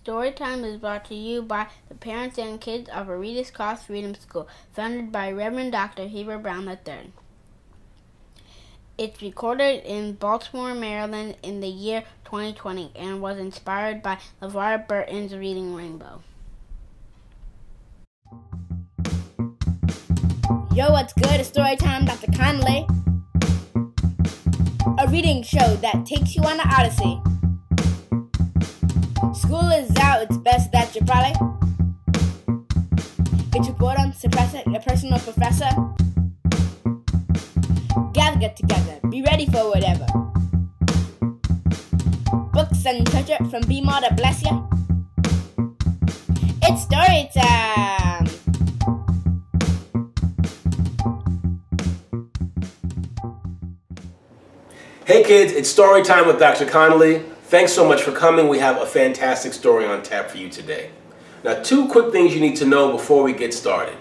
Storytime is brought to you by the parents and kids of Orita's Cross Freedom School, founded by Reverend Dr. Heber Brown III. It's recorded in Baltimore, Maryland in the year 2020 and was inspired by LeVar Burton's Reading Rainbow. Yo, what's good? It's Storytime, Dr. Connolly. A reading show that takes you on an odyssey. School is out, it's best that you probably get your boredom, suppress it, your personal professor. Get together, be ready for whatever. Books and treasure from B-Mall to bless ya. It's story time! Hey kids, it's story time with Dr. Connolly. Thanks so much for coming. We have a fantastic story on tap for you today. Now, two quick things you need to know before we get started.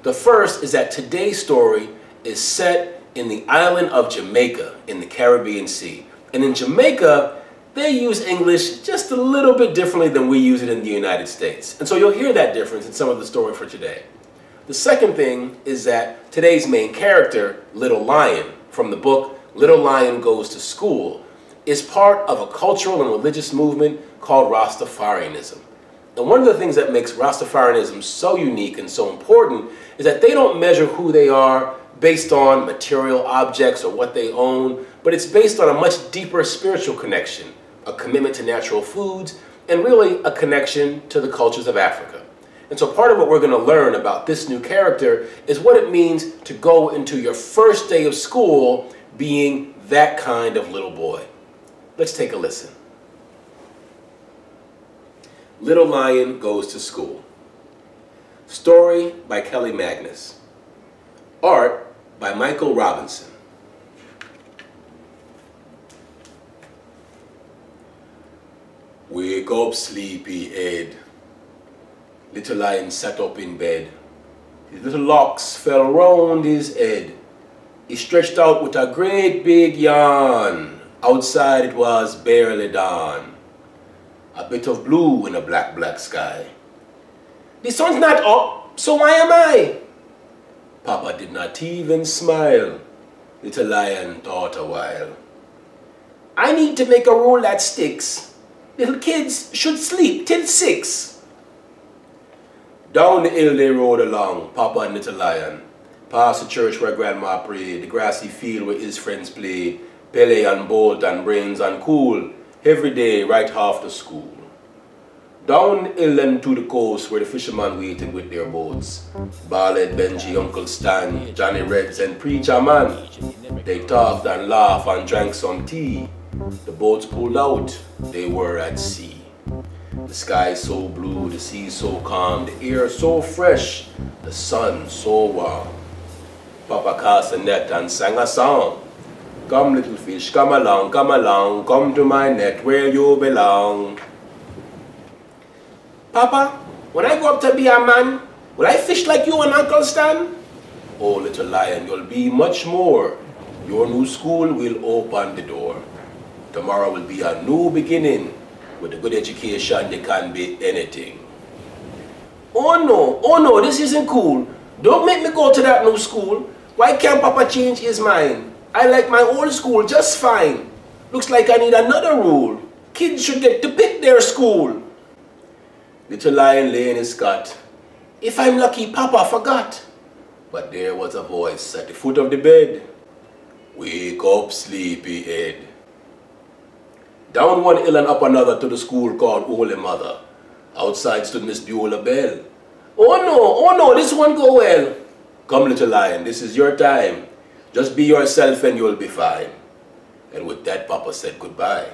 The first is that today's story is set in the island of Jamaica in the Caribbean Sea. And in Jamaica, they use English just a little bit differently than we use it in the United States. And so you'll hear that difference in some of the story for today. The second thing is that today's main character, Little Lion, from the book Little Lion Goes to School, is part of a cultural and religious movement called Rastafarianism. And one of the things that makes Rastafarianism so unique and so important is that they don't measure who they are based on material objects or what they own, but it's based on a much deeper spiritual connection, a commitment to natural foods, and really a connection to the cultures of Africa. And so part of what we're going to learn about this new character is what it means to go into your first day of school being that kind of little boy. Let's take a listen. Little Lion Goes to School. Story by Kelly Magnus. Art by Michael Robinson. Wake up, sleepyhead. Little Lion sat up in bed. His little locks fell round his head. He stretched out with a great big yawn. Outside it was barely dawn. A bit of blue in a black, black sky. The sun's not up, so why am I? Papa did not even smile. Little Lion thought a while. I need to make a rule that sticks. Little kids should sleep till 6. Down the hill they rode along, Papa and Little Lion. Past the church where Grandma prayed, the grassy field where his friends played, Pele and Bolt and Brains and Cool, every day right after school. Down the hill and to the coast where the fishermen waited with their boats. Ballad, Benji, Uncle Stan, Johnny Reds and Preacher Man. They talked and laughed and drank some tea. The boats pulled out, they were at sea. The sky so blue, the sea so calm, the air so fresh, the sun so warm. Papa cast a net and sang a song. Come little fish, come along, come to my net where you belong. Papa, when I grow up to be a man, will I fish like you and Uncle Stan? Oh, Little Lion, you'll be much more. Your new school will open the door. Tomorrow will be a new beginning. With a good education, there can be anything. Oh no, this isn't cool. Don't make me go to that new school. Why can't Papa change his mind? I like my old school just fine. Looks like I need another rule. Kids should get to pick their school. Little Lion lay in his cot. If I'm lucky, Papa forgot. But there was a voice at the foot of the bed. Wake up, sleepyhead. Down one hill and up another to the school called Holy Mother. Outside stood Miss Beulah Bell. Oh no, this won't go well. Come, Little Lion, this is your time. Just be yourself and you'll be fine. And with that, Papa said goodbye.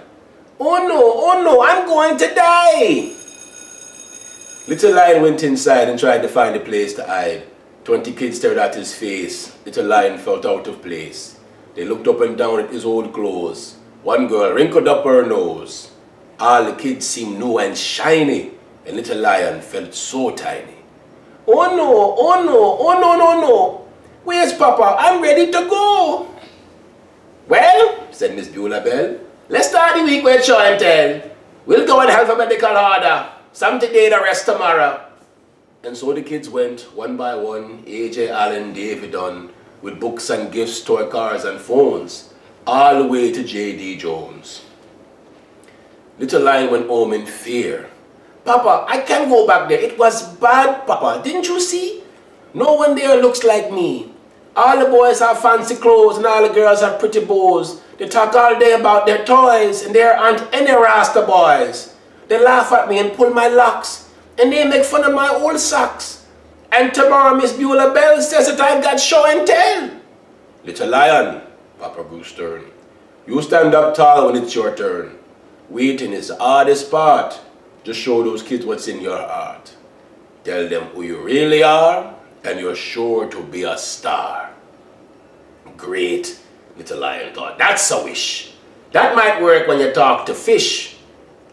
Oh no, I'm going to die. Little Lion went inside and tried to find a place to hide. 20 kids stared at his face. Little Lion felt out of place. They looked up and down at his old clothes. One girl wrinkled up her nose. All the kids seemed new and shiny, and Little Lion felt so tiny. Oh no. Where's Papa? I'm ready to go. Well, said Miss Beulah Bell, let's start the week with show and tell. We'll go in alphabetical order. Some today, the rest tomorrow. And so the kids went, one by one, AJ, Allen, David Dunn, with books and gifts, toy cars and phones, all the way to J.D. Jones. Little Lion went home in fear. Papa, I can't go back there. It was bad, Papa. Didn't you see? No one there looks like me. All the boys have fancy clothes and all the girls have pretty bows. They talk all day about their toys and there aren't any Rasta boys. They laugh at me and pull my locks and they make fun of my old socks. And tomorrow Miss Beulah Bell says that I've got show and tell. Little Lion, Papa grew stern. You stand up tall when it's your turn. Waiting is the hardest part. Just show those kids what's in your heart. Tell them who you really are and you're sure to be a star. Great, Little Lion thought. That's a wish. That might work when you talk to fish.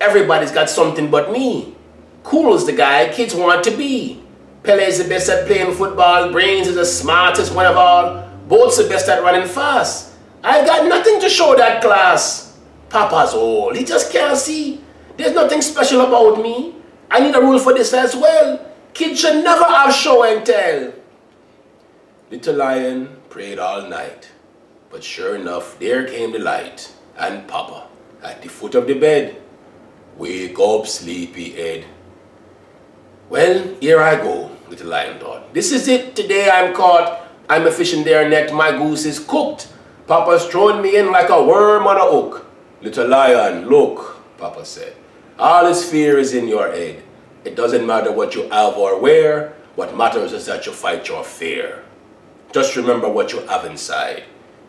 Everybody's got something but me. Cool's the guy kids want to be. Pele's the best at playing football. Brains is the smartest one of all. Bolt's the best at running fast. I've got nothing to show that class. Papa's old. He just can't see. There's nothing special about me. I need a rule for this as well. Kids should never have show and tell. Little Lion prayed all night. But sure enough, there came the light. And Papa, at the foot of the bed. Wake up, sleepyhead. Well, here I go, Little Lion thought. This is it. Today I'm caught. I'm a fish in their net. My goose is cooked. Papa's thrown me in like a worm on a hook. Little Lion, look, Papa said. All this fear is in your head. It doesn't matter what you have or wear. What matters is that you fight your fear. Just remember what you have inside.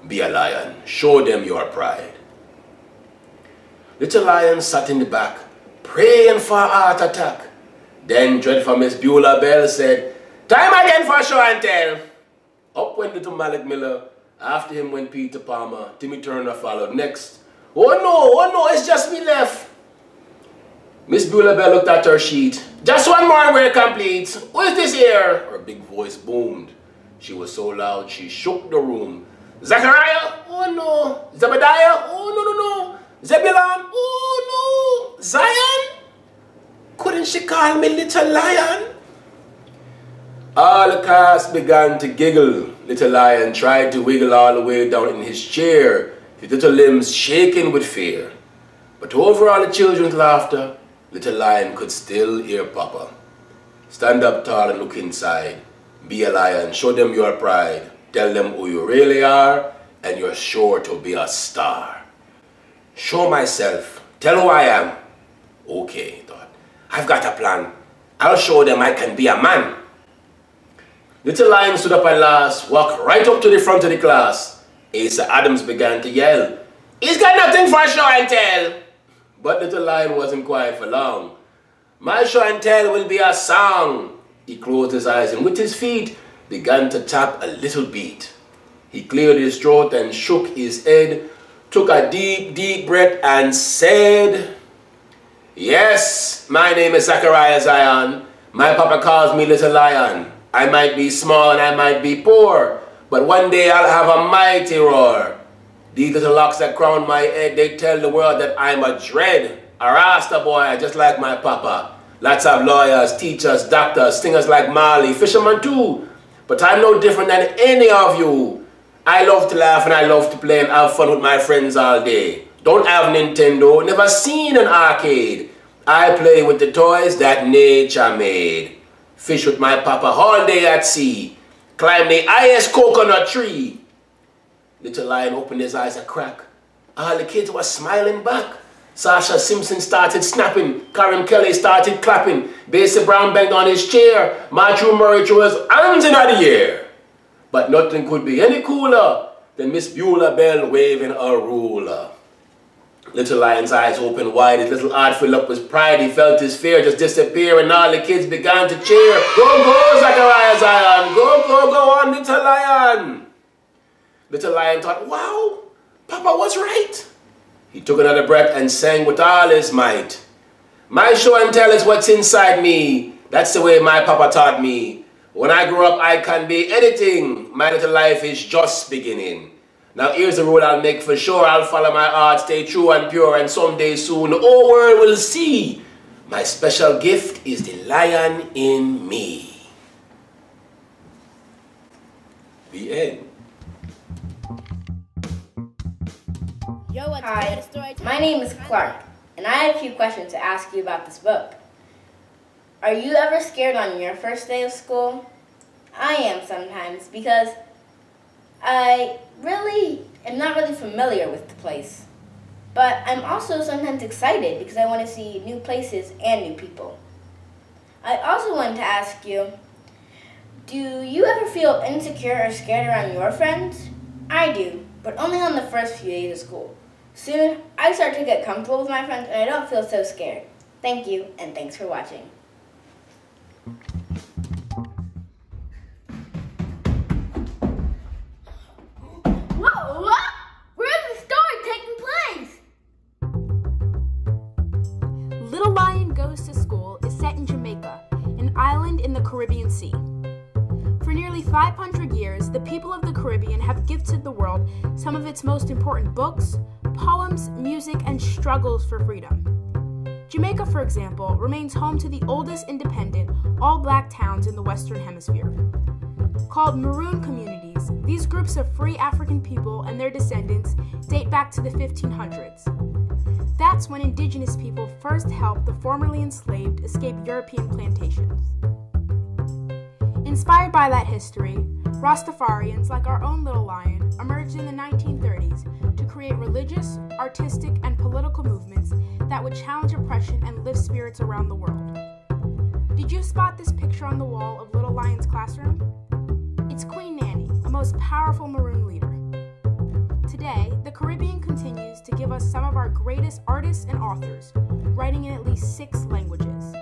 Be a lion. Show them your pride. Little Lion sat in the back, praying for a heart attack. Then dreadful Miss Beulah Bell said, time again for show and tell. Up went little Malik Miller. After him went Peter Palmer. Timmy Turner followed next. Oh no, it's just me left. Miss Beulah Bell looked at her sheet. Just one more and we're complete. Who is this here? Her big voice boomed. She was so loud she shook the room. Zachariah? Oh no. Zebediah? Oh no. Zebulon? Oh no. Zion? Couldn't she call me Little Lion? All the class began to giggle. Little Lion tried to wiggle all the way down in his chair, his little limbs shaking with fear. But over all the children's laughter, Little Lion could still hear Papa. Stand up tall and look inside. Be a lion, show them your pride. Tell them who you really are, and you're sure to be a star. Show myself. Tell who I am. Okay, he thought. I've got a plan. I'll show them I can be a man. Little Lion stood up at last, walked right up to the front of the class. Asa Adams began to yell, he's got nothing for show and tell. But Little Lion wasn't quiet for long. My show and tell will be a song. He closed his eyes and with his feet began to tap a little beat. He cleared his throat and shook his head, took a deep breath and said, yes, my name is Zachariah Zion. My papa calls me Little Lion. I might be small and I might be poor, but one day I'll have a mighty roar. These little locks that crown my head, they tell the world that I'm a dread, a Rasta boy just like my papa. Lots of lawyers, teachers, doctors, singers like Marley, fishermen too. But I'm no different than any of you. I love to laugh and I love to play and have fun with my friends all day. Don't have Nintendo, never seen an arcade. I play with the toys that nature made. Fish with my papa all day at sea. Climb the highest coconut tree. Little Lion opened his eyes a crack. All the kids were smiling back. Sasha Simpson started snapping. Karen Kelly started clapping. Basie Brown banged on his chair. Matthew Murray threw his hands in the air. But nothing could be any cooler than Miss Beulah Bell waving a ruler. Little Lion's eyes opened wide, his little heart filled up with pride. He felt his fear just disappear and all the kids began to cheer. Go, Zachariah Zion! Go on, Little Lion! Little Lion thought, wow, Papa was right. He took another breath and sang with all his might. My show and tell is what's inside me. That's the way my papa taught me. When I grow up, I can be anything. My little life is just beginning. Now here's the rule I'll make for sure. I'll follow my heart, stay true and pure, and someday soon the whole world will see My special gift is the lion in me. The end. Yo, what's Hi, good? Storytime. my name is Clark, and I have a few questions to ask you about this book. Are you ever scared on your first day of school? I am sometimes because I am not really familiar with the place. But I'm also sometimes excited because I want to see new places and new people. I also wanted to ask you, do you ever feel insecure or scared around your friends? I do, but only on the first few days of school. Soon, I start to get comfortable with my friends and I don't feel so scared. Thank you, and thanks for watching. Whoa, what? Where's the story taking place? Little Lion Goes to School is set in Jamaica, an island in the Caribbean Sea. For nearly 500 years, the people of the Caribbean have gifted the world some of its most important books, poems, music, and struggles for freedom. Jamaica, for example, remains home to the oldest independent, all-black towns in the Western Hemisphere. Called maroon communities, these groups of free African people and their descendants date back to the 1500s. That's when indigenous people first helped the formerly enslaved escape European plantations. Inspired by that history, Rastafarians, like our own Little Lion, emerged in the 1930s to create religious, artistic, and political movements that would challenge oppression and lift spirits around the world. Did you spot this picture on the wall of Little Lion's classroom? It's Queen Nanny, a most powerful maroon leader. Today, the Caribbean continues to give us some of our greatest artists and authors, writing in at least 6 languages.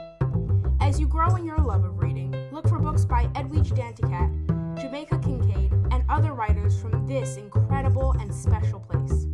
As you grow in your love of reading, look for books by Edwidge Danticat, Jamaica Kincaid, and other writers from this incredible and special place.